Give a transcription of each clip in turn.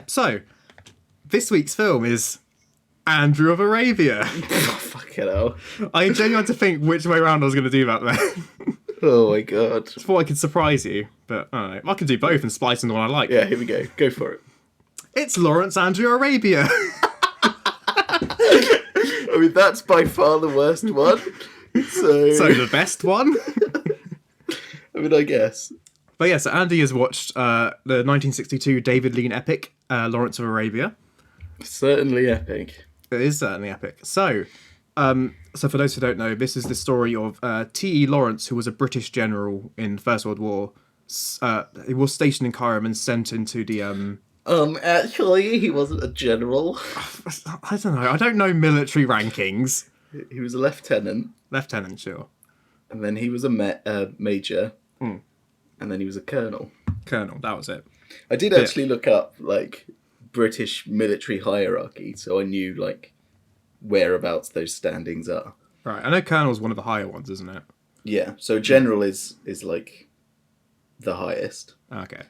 So this week's film is Andrew of Arabia. Oh, fucking hell. I genuinely had to think which way around I was going to do that then. Oh my god. I thought I could surprise you, but I don't know. I can do both and splice into one I like. Yeah, here we go. Go for it. It's Lawrence Andrew Arabia. I mean, that's by far the worst one. So the best one? I mean, I guess. But yeah, so Andy has watched the 1962 David Lean epic, Lawrence of Arabia. Certainly epic. It is certainly epic. So for those who don't know, this is the story of T.E. Lawrence, who was a British general in the First World War. He was stationed in Cairo and sent into the... Actually, he wasn't a general. I don't know. I don't know military rankings. He was a lieutenant. Lieutenant, sure. And then he was a major. And then he was a colonel. Colonel, that was it. I did actually look up, like, British military hierarchy, so I knew, like, whereabouts those standings are. Right, I know colonel's one of the higher ones, isn't it? Yeah, so general is like, the highest. Okay.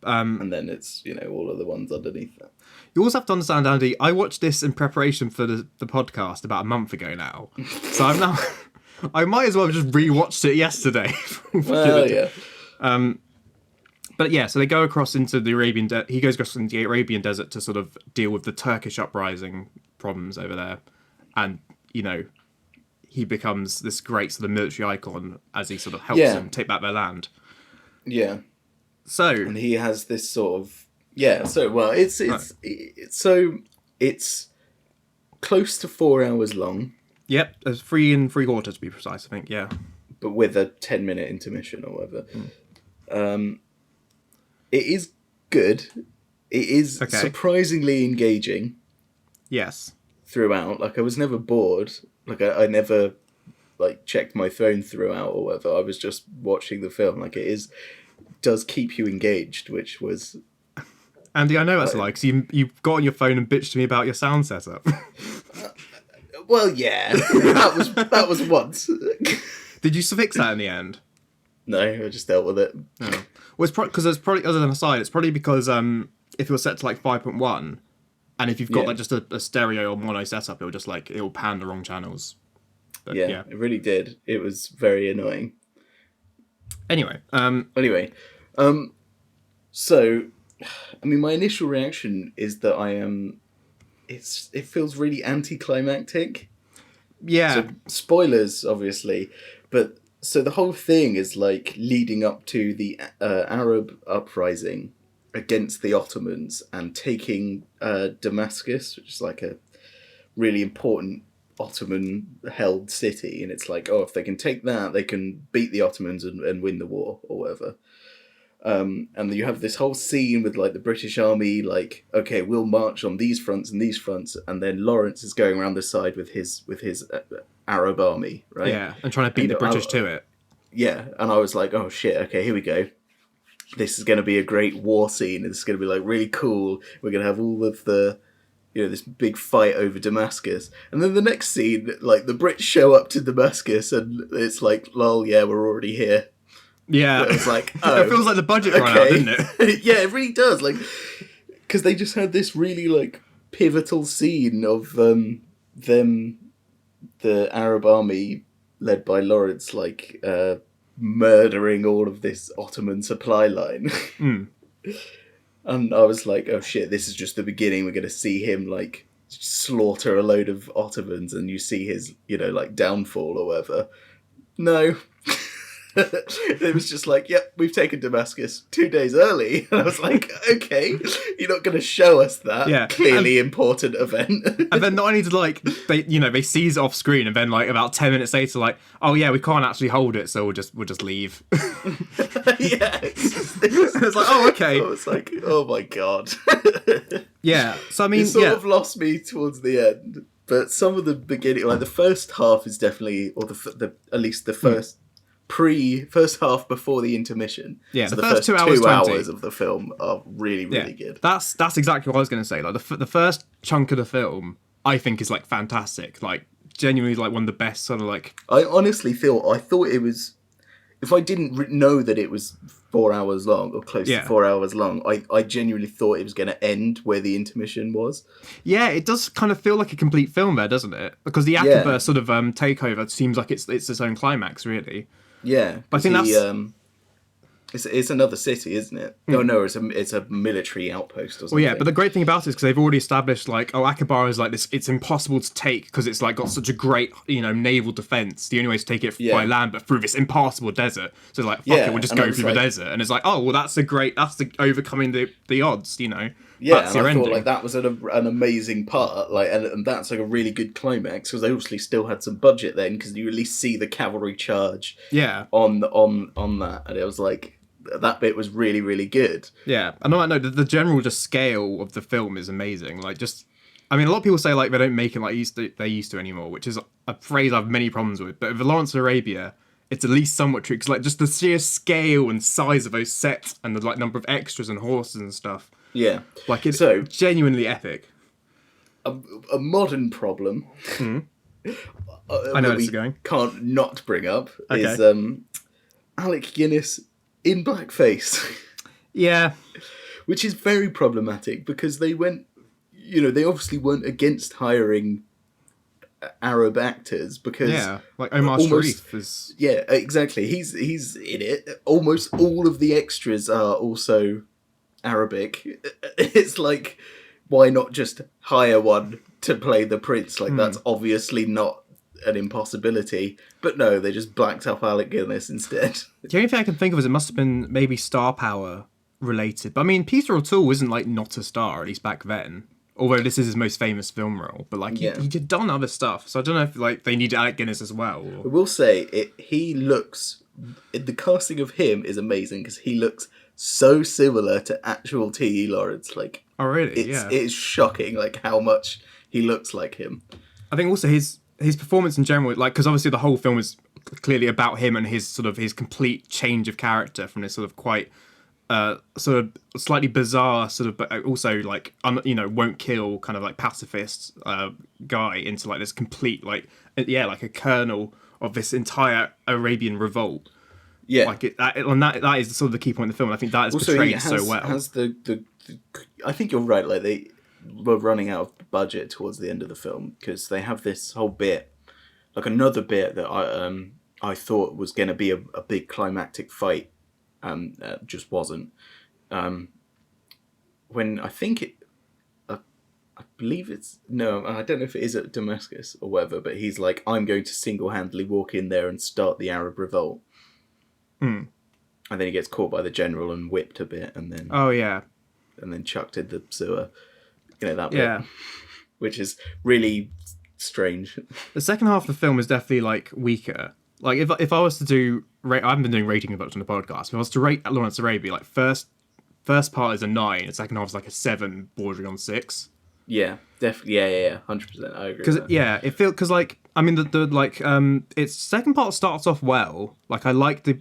And then it's, all of the ones underneath that. You also have to understand, Andy, I watched this in preparation for the podcast about a month ago now. So I'm now... I might as well have just rewatched it yesterday. Well, yeah. But yeah, so they go across into the Arabian... he goes across into the Arabian desert to sort of deal with the Turkish uprising problems over there. And, he becomes this great sort of military icon as he sort of helps them take back their land. Yeah. So... And he has this sort of... Yeah, so, well, it's close to 4 hours long. Yep, there's 3 3/4 to be precise, I think, yeah. But with a 10-minute intermission or whatever. It is good. It is surprisingly engaging. Yes. Throughout. Like, I was never bored. Like, I never, like, checked my phone throughout or whatever. I was just watching the film. Like, does keep you engaged, which was... Andy, I know that's like, so you got on your phone and bitched to me about your sound setup. Well, yeah, that was once. Did you fix that in the end? No, I just dealt with it. Oh. Well, it's because it's probably, other than a side, it's probably because if it was set to like 5.1, and if you've got like just a stereo or mono setup, it'll pan the wrong channels. But, yeah, it really did. It was very annoying. Anyway, so, I mean, my initial reaction is that it feels really anticlimactic. Yeah. So, spoilers, obviously, but so the whole thing is like leading up to the Arab uprising against the Ottomans and taking Damascus, which is like a really important Ottoman-held city, and it's like, if they can take that, they can beat the Ottomans and win the war or whatever. And you have this whole scene with like the British army, like, okay, we'll march on these fronts and these fronts, and then Lawrence is going around the side with his Arab army, right? Yeah, and trying to beat the British to it. Yeah, and I was like, oh shit, okay, here we go. This is going to be a great war scene. It's going to be like really cool. We're going to have all of the, this big fight over Damascus. And then the next scene, like the Brits show up to Damascus and it's like, lol, yeah, we're already here. Yeah. It's like, oh. It feels like the budget ran out, didn't it? Yeah, it really does. Like, because they just had this really like pivotal scene of the Arab army led by Lawrence, like, murdering all of this Ottoman supply line. And I was like, oh shit, this is just the beginning. We're going to see him, like, slaughter a load of Ottomans and you see his, like, downfall or whatever. No. It was just like, yep, we've taken Damascus 2 days early. And I was like, okay, you're not going to show us that clearly important event. And then not only did, like, they seize it off screen, and then, like, about 10 minutes later, like, oh yeah, we can't actually hold it, so we'll just leave. Yeah. It's like, oh, okay. I was like, oh my god. Yeah, so I mean, it sort of lost me towards the end. But some of the beginning, like the first half is definitely, or at least the first half before the intermission. Yeah, so the first 2 2 hours hours of the film are really, really good. That's exactly what I was going to say. Like the first chunk of the film, I think is like fantastic. Like genuinely, like one of the best sort of like. I honestly thought it was, if I didn't know that it was 4 hours long, or close to Yeah. 4 hours long. I genuinely thought it was going to end where the intermission was. Yeah, it does kind of feel like a complete film there, doesn't it? Because the Yeah, Akiba sort of takeover seems like it's its own climax, really. yeah, But I because think he that's it's another city, isn't it? No, no, it's a military outpost or something. well, yeah. But the great thing about it is because they've already established like, oh, Akiba is like this. It's impossible to take because it's like got such a great naval defense. The only way to take it by land, but through this impassable desert. So it's like, fuck it, we'll just go through the desert. And it's like, oh, well, that's the overcoming the odds. Yeah, that's and your I ending. thought like that was an amazing part, like, and that's like a really good climax because they obviously still had some budget then because you at least see the cavalry charge. Yeah. On that, and it was like that bit was really really good. Yeah, and on that note, the general just scale of the film is amazing. Like, just, I mean, a lot of people say like they don't make it like they used to anymore, which is a phrase I have many problems with. But with Lawrence of Arabia, it's at least somewhat true because like just the sheer scale and size of those sets and the like number of extras and horses and stuff. Yeah, Like it's so genuinely epic. a modern problem. I know where this is going. Can't not bring up Okay. is Alec Guinness in blackface. Yeah. Which is very problematic because they went, they obviously weren't against hiring Arab actors because like Omar Sharif is. Yeah, exactly. He's in it. Almost all of the extras are also Arabic. It's like, why not just hire one to play the prince? Like that's obviously not an impossibility. But no, they just blacked up Alec Guinness instead. The only thing I can think of is it must have been maybe star power related. But I mean, Peter O'Toole isn't like not a star, at least back then. Although this is his most famous film role, but like he had done other stuff, so I don't know if like they needed Alec Guinness as well. I will say the casting of him is amazing because he looks so similar to actual T.E. Lawrence. Like, oh really? It's shocking like how much he looks like him. I think also his performance in general, like because obviously the whole film is clearly about him and his complete change of character from this sort of quite sort of slightly bizarre sort of, but also like won't kill kind of like pacifist guy into like this complete like a kernel of this entire Arabian revolt. Yeah, like that is sort of the key point of the film. I think that is also portrayed so well. I think you're right. Like they were running out of budget towards the end of the film because they have this whole bit, like another bit that I thought was going to be a big climactic fight. Just wasn't. When I think I believe it's no, I don't know if it is at Damascus or whatever, but he's like, I'm going to single-handedly walk in there and start the Arab revolt. And then he gets caught by the general and whipped a bit, and then and then chucked in the sewer. That bit, which is really strange. The second half of the film is definitely like weaker. Like if I was to do, I haven't been doing rating much on the podcast. If I was to rate Lawrence of Arabia, like first part is a 9, the second half is like a 7, bordering on 6. Yeah, definitely. Yeah, 100%. I agree. Because it feels because like I mean the like its second part starts off well. Like I like the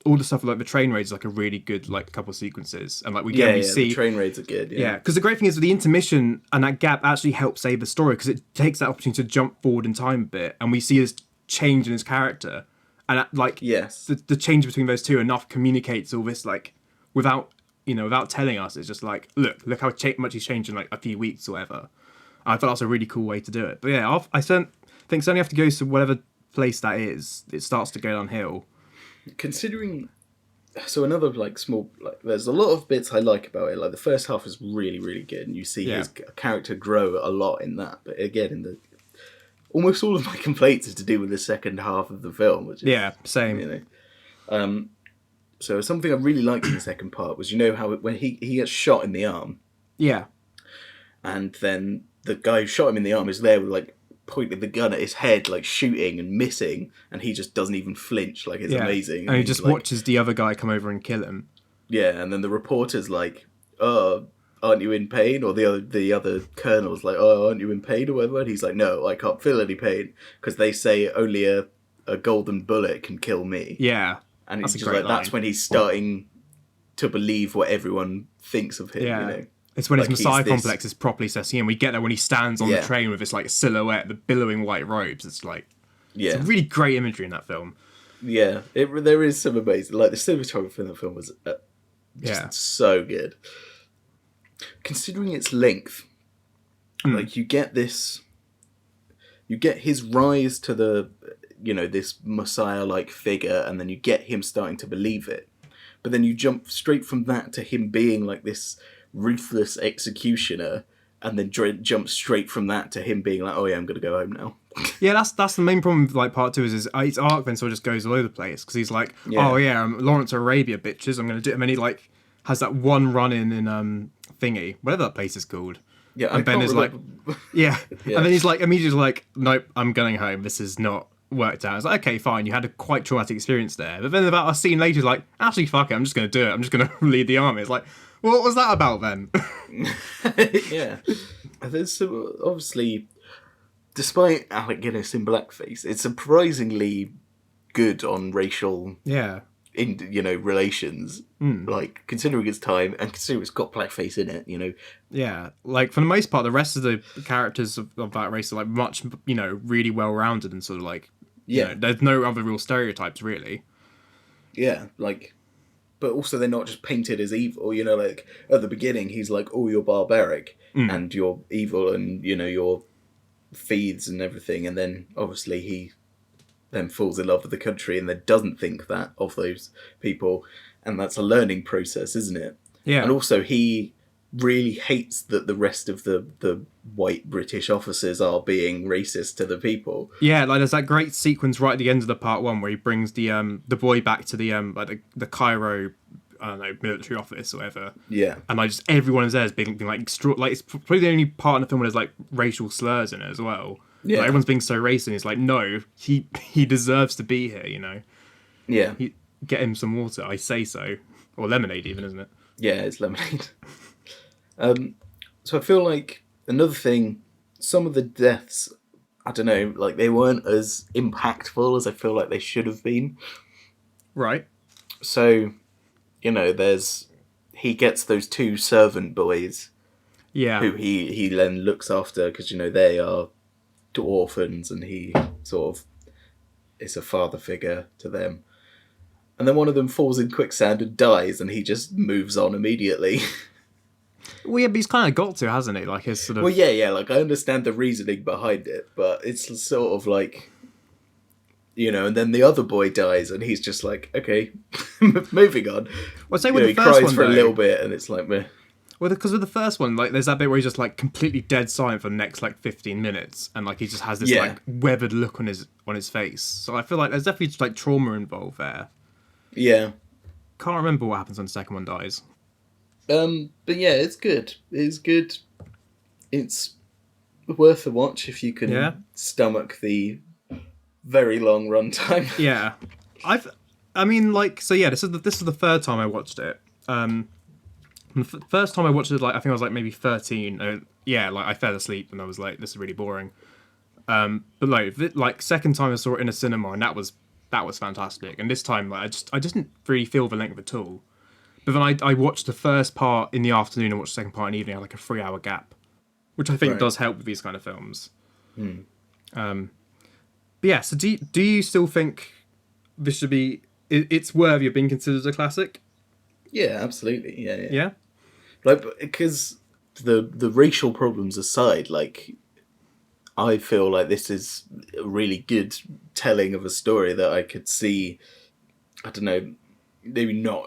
all the stuff like the train raids is like a really good like couple of sequences, and like we see the train raids are good. Yeah, because the great thing is with the intermission and that gap actually helps save the story because it takes that opportunity to jump forward in time a bit, and we see this change in his character, and the change between those two enough communicates all this like without telling us. It's just like look how much he's changed in like a few weeks or whatever. I thought that was a really cool way to do it. But yeah, I think certainly have to go to whatever place that is, it starts to go downhill. Considering, so another like small like there's a lot of bits I like about it. Like the first half is really really good, and you see his character grow a lot in that. But again, almost all of my complaints is to do with the second half of the film, which is same. So something I really liked in the second part was how when he gets shot in the arm. Yeah. And then the guy who shot him in the arm is there with like pointing the gun at his head, like shooting and missing, and he just doesn't even flinch. Like it's amazing. And he just watches the other guy come over and kill him. Yeah, and then the reporter's like, "Oh, aren't you in pain?" Or the other colonel's like, "Oh, aren't you in pain?" or whatever. And he's like, "No, I can't feel any pain because they say only a golden bullet can kill me." Yeah. And it's just like that's when he's starting to believe what everyone thinks of him. Yeah. It's when his Messiah complex is properly setting in. We get that when he stands on the train with this like silhouette, the billowing white robes. It's like it's a really great imagery in that film. Yeah, there is some amazing. Like the cinematography in the film was Yeah. just so good. Considering its length, like you get his rise to the, this Messiah-like figure, and then you get him starting to believe it. But then you jump straight from that to him being like this ruthless executioner, and then jump straight from that to him being like, oh yeah, I'm gonna go home now. Yeah, that's the main problem with like part two is his arc then sort of just goes all over the place because he's like, Yeah. oh yeah, Lawrence of Arabia, bitches, I'm gonna do it. And then he like has that one run in thingy, whatever that place is called. Yeah, And Ben is like, yeah. Yeah. And then he's like immediately like, nope, I'm going home. This is not worked out. It's like, okay, fine, you had a quite traumatic experience there. But then about a scene later, he's like, actually, fuck it, I'm just gonna do it. I'm just gonna lead the army. It's like, well, what was that about then? Yeah. There's some, obviously, despite Alec Guinness in blackface, it's surprisingly good on racial, Yeah. relations. Like, considering its time and considering it's got blackface in it. Yeah, like for the most part, the rest of the characters of that race are like much, really well rounded and sort of like, Yeah. there's no other real stereotypes really. Yeah, like, but also they're not just painted as evil. Like at the beginning, he's like, "Oh, you're barbaric and you're evil, and you're thieves and everything." And then obviously he then falls in love with the country and then doesn't think that of those people, and that's a learning process, isn't it? Yeah, And also he really hates that the rest of the white British officers are being racist to the people. yeah. Like there's that great sequence right at the end of the part one where he brings the boy back to the Cairo, I don't know, military office or whatever. Yeah. And like just everyone is there is being like like it's probably the only part in the film where there's like racial slurs in it as well. Yeah. Like, everyone's being so racist. And it's like, no, he deserves to be here. Yeah. Get him some water, I say so, or lemonade even, isn't it? Yeah, it's lemonade. So I feel like another thing, some of the deaths, I don't know, like they weren't as impactful as I feel like they should have been. Right. So, he gets those two servant boys Yeah. who he then looks after because, they are orphans and he sort of is a father figure to them. And then one of them falls in quicksand and dies, and he just moves on immediately. Well, yeah, but he's kind of got to, hasn't he? Like his sort of. Well, yeah, like I understand the reasoning behind it, but it's sort of like, and then the other boy dies, and he's just like, okay, moving on. Well, say with he the first cries one for a though, little bit, and it's like, meh. Well, because with the first one, like, there's that bit where he's just like completely dead silent for the next like 15 minutes, and like he just has this Yeah. like weathered look on his face. So I feel like there's definitely just like trauma involved there. Yeah. Can't remember what happens when the second one dies. But yeah, it's good. It's good. It's worth a watch if you can stomach the very long runtime. Yeah, I mean, like, so yeah, this is the third time I watched it. The first time I watched it, like, I think I was like maybe 13. Yeah, like I fell asleep and I was like, this is really boring. But like second time I saw it in a cinema, and that was fantastic. And this time, like, I just didn't really feel the length at all. But then I watched the first part in the afternoon and watched the second part in the evening. I had like a 3-hour gap, which I think does help with these kind of films. But yeah, so do you still think this should be? It's worthy of being considered a classic? Yeah, absolutely. Yeah. Yeah. Like, because the racial problems aside, like, I feel like this is a really good telling of a story that I could see, I don't know, maybe not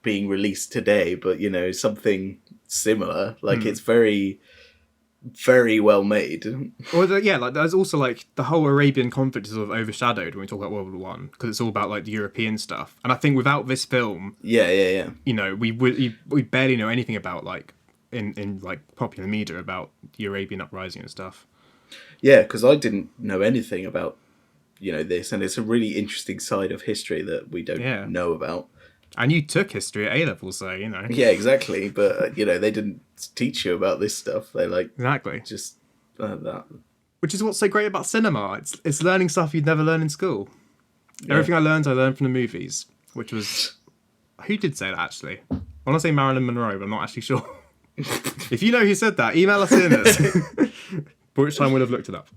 being released today, but, something similar. Like, it's very, very well made. Well, yeah, like there's also like the whole Arabian conflict is sort of overshadowed when we talk about World War One because it's all about like the European stuff. And I think without this film, Yeah. we barely know anything about like in like popular media about the Arabian uprising and stuff. Yeah, because I didn't know anything about, this, and it's a really interesting side of history that we don't know about. And you took history at A-level, so, Yeah, exactly. But, they didn't teach you about this stuff. They, Exactly. just that. Which is what's so great about cinema. It's learning stuff you'd never learn in school. Yeah. Everything I learned from the movies, which was... Who did say that, actually? I want to say Marilyn Monroe, but I'm not actually sure. If you know who said that, email us in it. For which time we'll have looked it up.